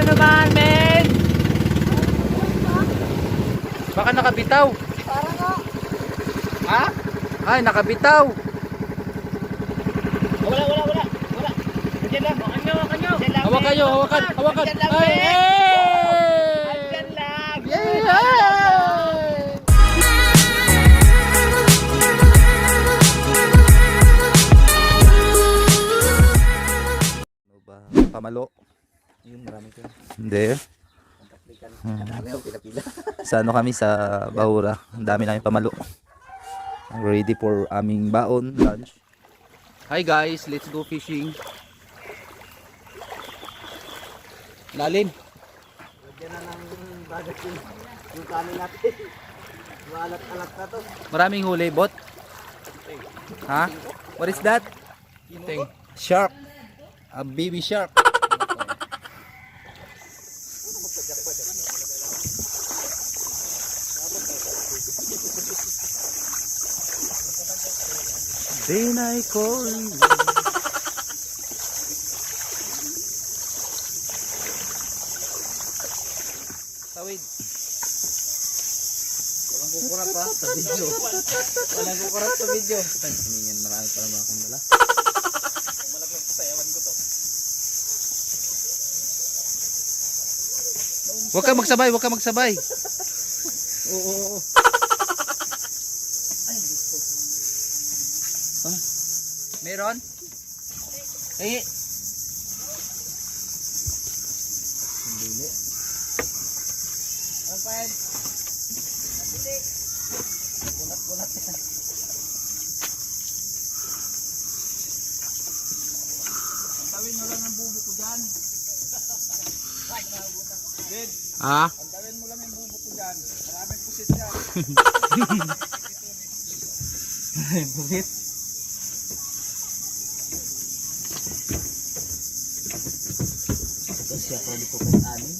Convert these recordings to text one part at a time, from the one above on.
naman, men! Baka nakabitaw. Para nga. Ha? Ay, nakabitaw. Wala. Diyan lang. Hawakan nyo. Hawakan. Diyan lang, Ay, men. hey! Diyan lang. Yay! Ano ba? Pamalo? Yung marami ko. Hindi. Marami ako pila-pila. Sa ano kami sa Bahura. Ang dami namin pamalo. Ready for aming baon, lunch. Hi guys, let's go fishing. Lalim. Diyan na ng bagat yung kanin natin. Maalat-alat na to. Maraming huli, bot. Ha? What is that? Shark. A baby shark. Then I call you. Tawid. Walang kukurat pa sa video. Walang kukurat sa video. Tingin marami pa naman akong dala. Malaglag ko sa ewan ko to. Huwag ka magsabay. Oo. Meron? Eh. Hindi. Ang pahen. Hindi. Kulat-kulat yan. Antawin mo lang ang bubo ko dyan. Ah? Antawin mo lang ang bubo ko dyan. Maraming pusit dyan. Pusit? Ito siya pwede ko kung anin.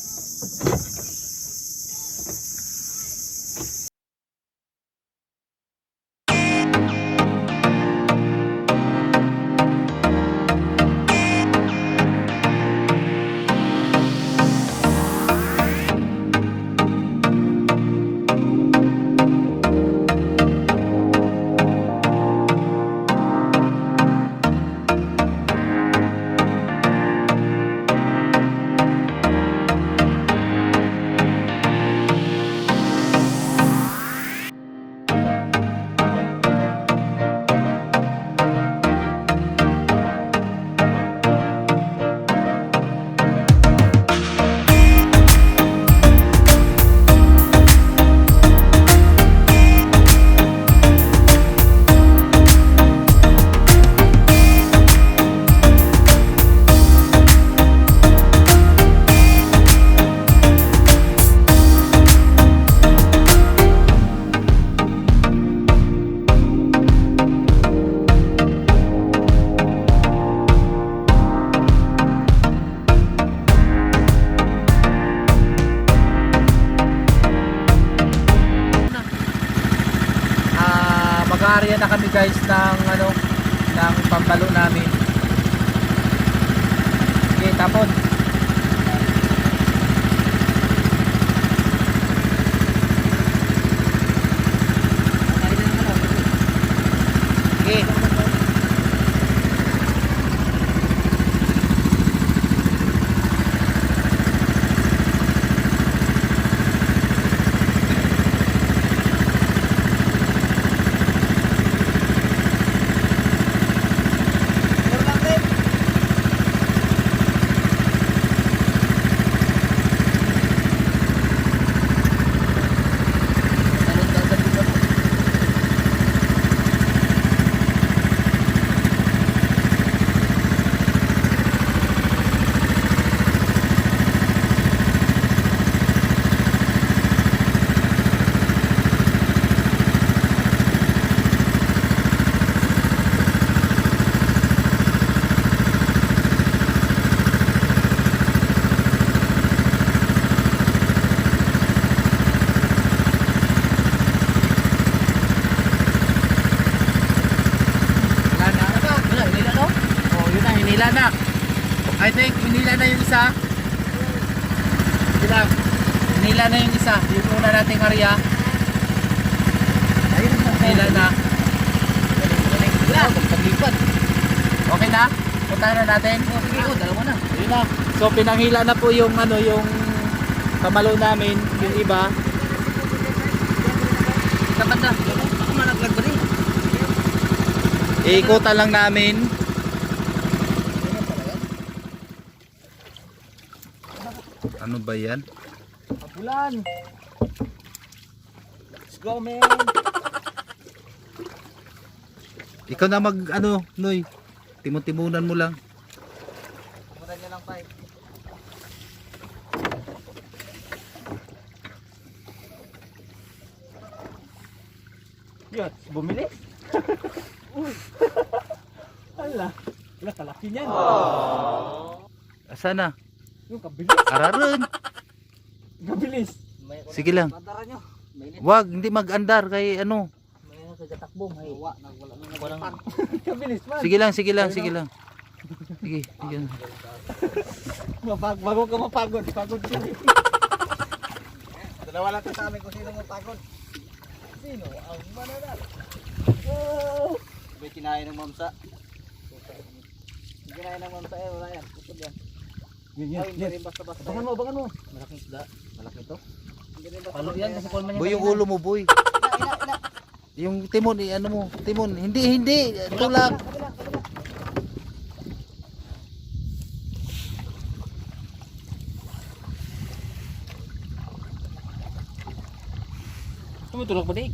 Mag-aarya na kami guys ng ng pambalo namin. Okay, tapon. Okay. Hinila na. I think hinila na yung isa. Sige lang. Nila na yung isa. Yung una nating area. Nila na. Paglipat. Okay na? Puntahan na natin. Sige, dalawa na. Yun na. So pinanghila na po yung ano, yung pamalo namin, yung iba. Dapat na. Ako malaglag ba rin? Iikutan lang namin. Ano ba yan? Kapulan. Let's go, man. Ikaw na mag ano, Noy. Timon-timunan mo lang. Kumanan niya lang, Pai. Yun, bumili. Ala, wala kalaki niyan. Asa na? Yung kabilis. Araron. Kabilis. Sige lang. Pantaran nyo. Mainit. Wag, hindi mag-andar kay ano. May nagtatakbo. May wala nang kabilis man. Sige lang, sige lang, sige lang. Sige, sige lang. Bago ka mapagod. Pagod siya. Dalawa lang to sa amin kung sino mapagod. Sino? Ang mananal. Oh! May kinain ng mamsa. Kinain ng mamsa wala yan. Putod yan. Ay, hindi rin basta-basta. Bakan mo. Malaking isda. Malaki to. Palo yan kasi kulman Boy, yung ulo mo, boy. Yung timon, ano mo, timon. Hindi. Tulak. Tulak ba di?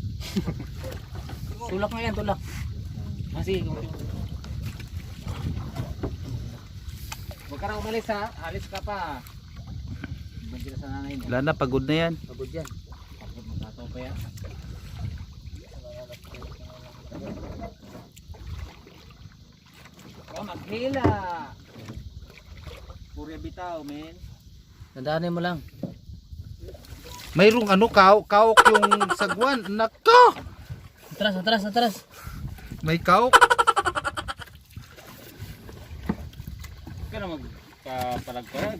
Tulak nga yan, tulak. Sige. Huwag ka na umalis ha. Alis ka pa. Magkita sa nanay mo. Wala na, pagod na yan. Pagod yan. Pagod magkataw pa yan. Oh, maghila. Purya bitaw, men. Tandaanin mo lang. Mayroong ano, kaok yung sagwan. Nako! Atras. May kaok. Huwag ka na magpapalag-palag.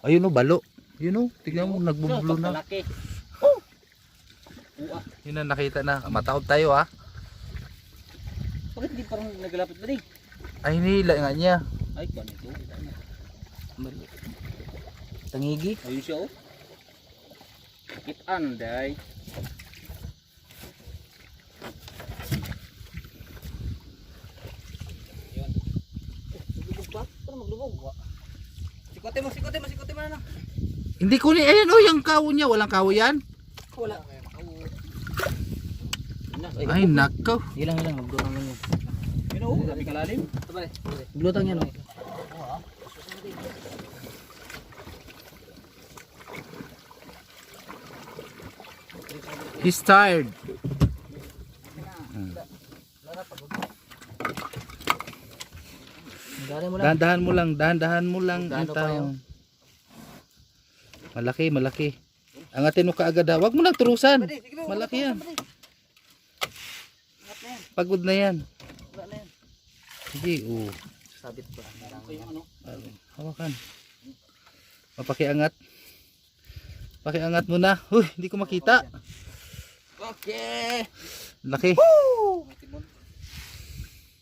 Ayun o, balo. Yun o, tignan mo, nagbubulo na. Malaki. Yun na, nakita na. Matawag tayo ha. Bakit di parang naglapit ba di? Ay, nila nga niya. Ay, kung ito. Tangigi? Ayun siya oh. Kitaan, day. Yun. Lubog ba? Parang maglubog. Sikote mo na. Hindi ko ni, ayun o, yung kawo niya. Walang kawo yan. Wala. Ay, nako. Hilang, maglutang lang yun. Yun o, sabi kalalim. Maglutang yan o. He's tired. Dahan-dahan mo lang ang tao. Malaki. Angatin mo kaagad ha. Huwag mo lang turusan. Malaki yan. Pagod na yan. Sige, Sabit ba? hawakan. Pakiangat. Pakiangat mo na. Uy, hindi ko makita. Okay. Laki.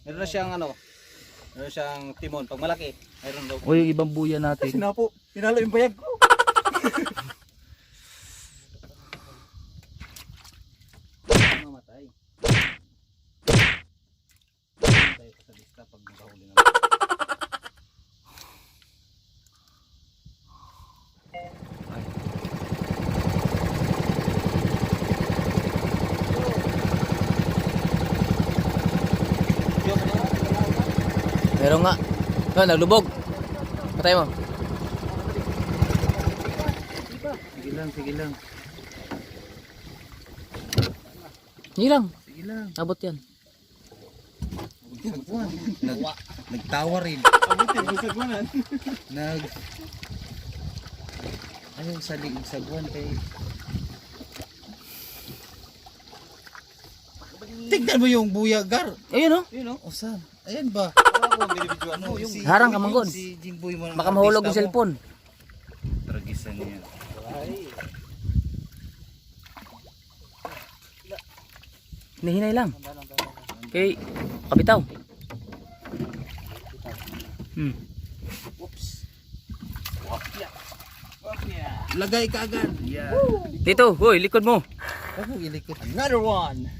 Meron na siyang meron siyang timon. Pag malaki, mayroon daw. O yung ibang buya natin. Sinapo, tinalo yung bayag ko. Mamatay. Mamatay ko sa lista pag nakahuli naman. Meron nga. Naglubog. Patay mo. Sige lang. Hindi lang. Sige lang. Abot yan. Nagwa. Nagtawa rin. Abutin ko sa guwanan. Ayaw sa liig sa guwan kay... Tignan mo yung buyagar. Ayun oh. Yun o. O saan? Ayan ba? Ako ang binibidyoan mo. Yung Harang ka manggod. Si Jimboy mo. Baka mahulog yung cellphone. Tragisan niya. Hinihinay lang. Okay, kabitaw. Lagay ka agad. Yeah. Dito, hoy, likod mo. Ako ilikot. Another one.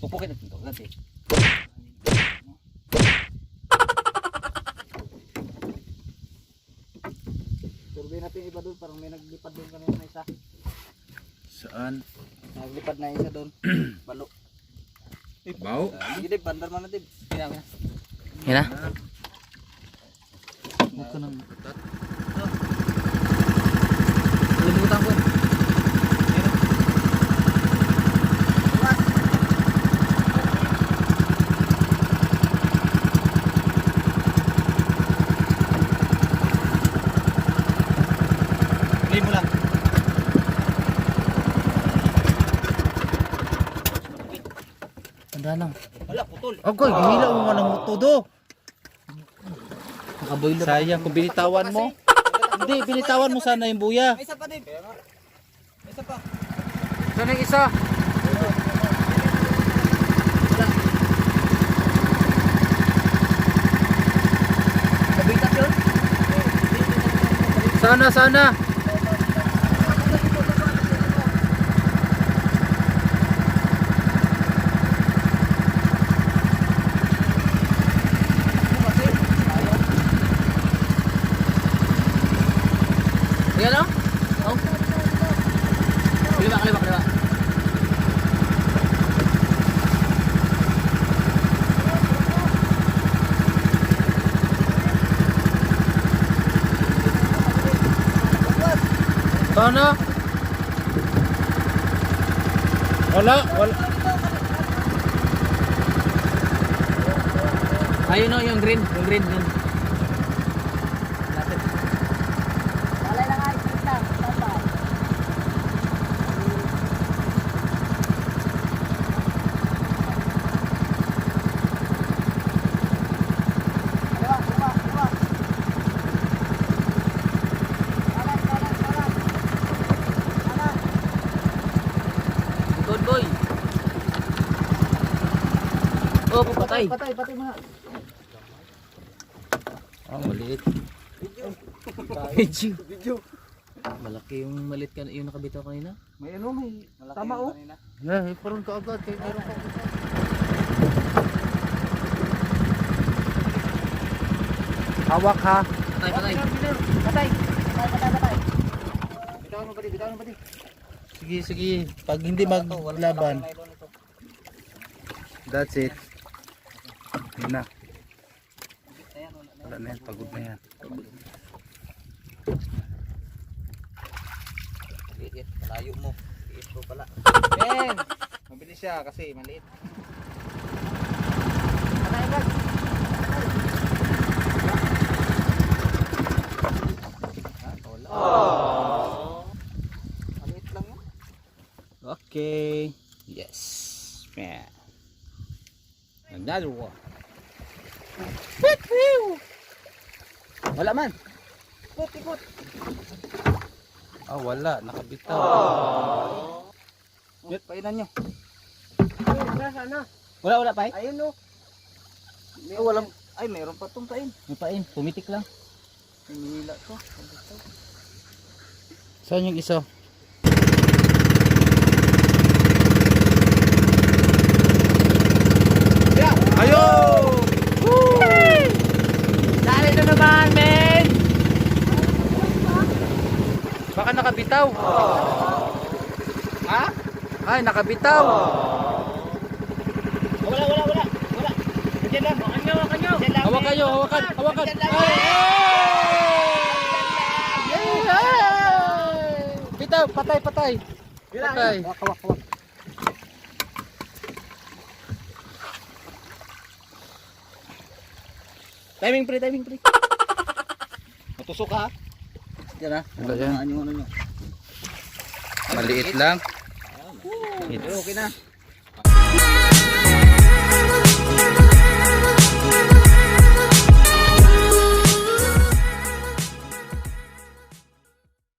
Pupukin natin ito. Ganti. Survey natin iba doon, parang may naglipad doon kanina na isa. Saan? Naglipad na isa doon. Balo. Bau? Hindi, bandar man natin. Yan na. Huwag ka nang matat. Limutan ko. Play mo lang. Tanda lang. Wala, putol. Okay, hila mo man ang todo. Nakaboy lang. Sayang kung binitawan mo. Hindi, binitawan mo sana yung buya. May isa pa din. May isa pa. Saan yung isa? Kabitak yun? Sana. Yan o? Oh. Kaliwa. Sana. Wala. Ayun o, yung green. Yun. Good boy. Oh, patay. Patay mga. Oh, maliit. Video. Malaki yung malit ka yung nakabitaw kanina. May ano, may tama oh. Yeah, parang ka agad. Kaya meron ka. Hawak ha. Patay. Bitawan mo ba di? Sige. Pag hindi maglaban. That's it. Yun na. Wala na yan. Pagod na yan. Liit, malayo mo. Liit ko pala. Ben! Mabilis siya kasi maliit. Maliit lang yun. Okay. Yes. Man. Another one. Wala man. Ikot. Ah, wala. Nakabitaw. Painan nyo. Sana. Wala pa eh? Ayun o. Walang. Ay, mayroon pa itong pain. May pain. Pumitik lang. Hinihila to. Saan yung isa? Ayo! Dali na naman, men! Baka nakabitaw. Ha? Ay, nakabitaw. Wala. Diyan lang. Hawakan nyo. Hawak kayo, hawakan. Ay! Bitaw, patay. Patay. Kawak. Timing pre. Matusok ka. Diyan ha. Wala yan. Yung ano nyo. Maliit lang. Pero okay na.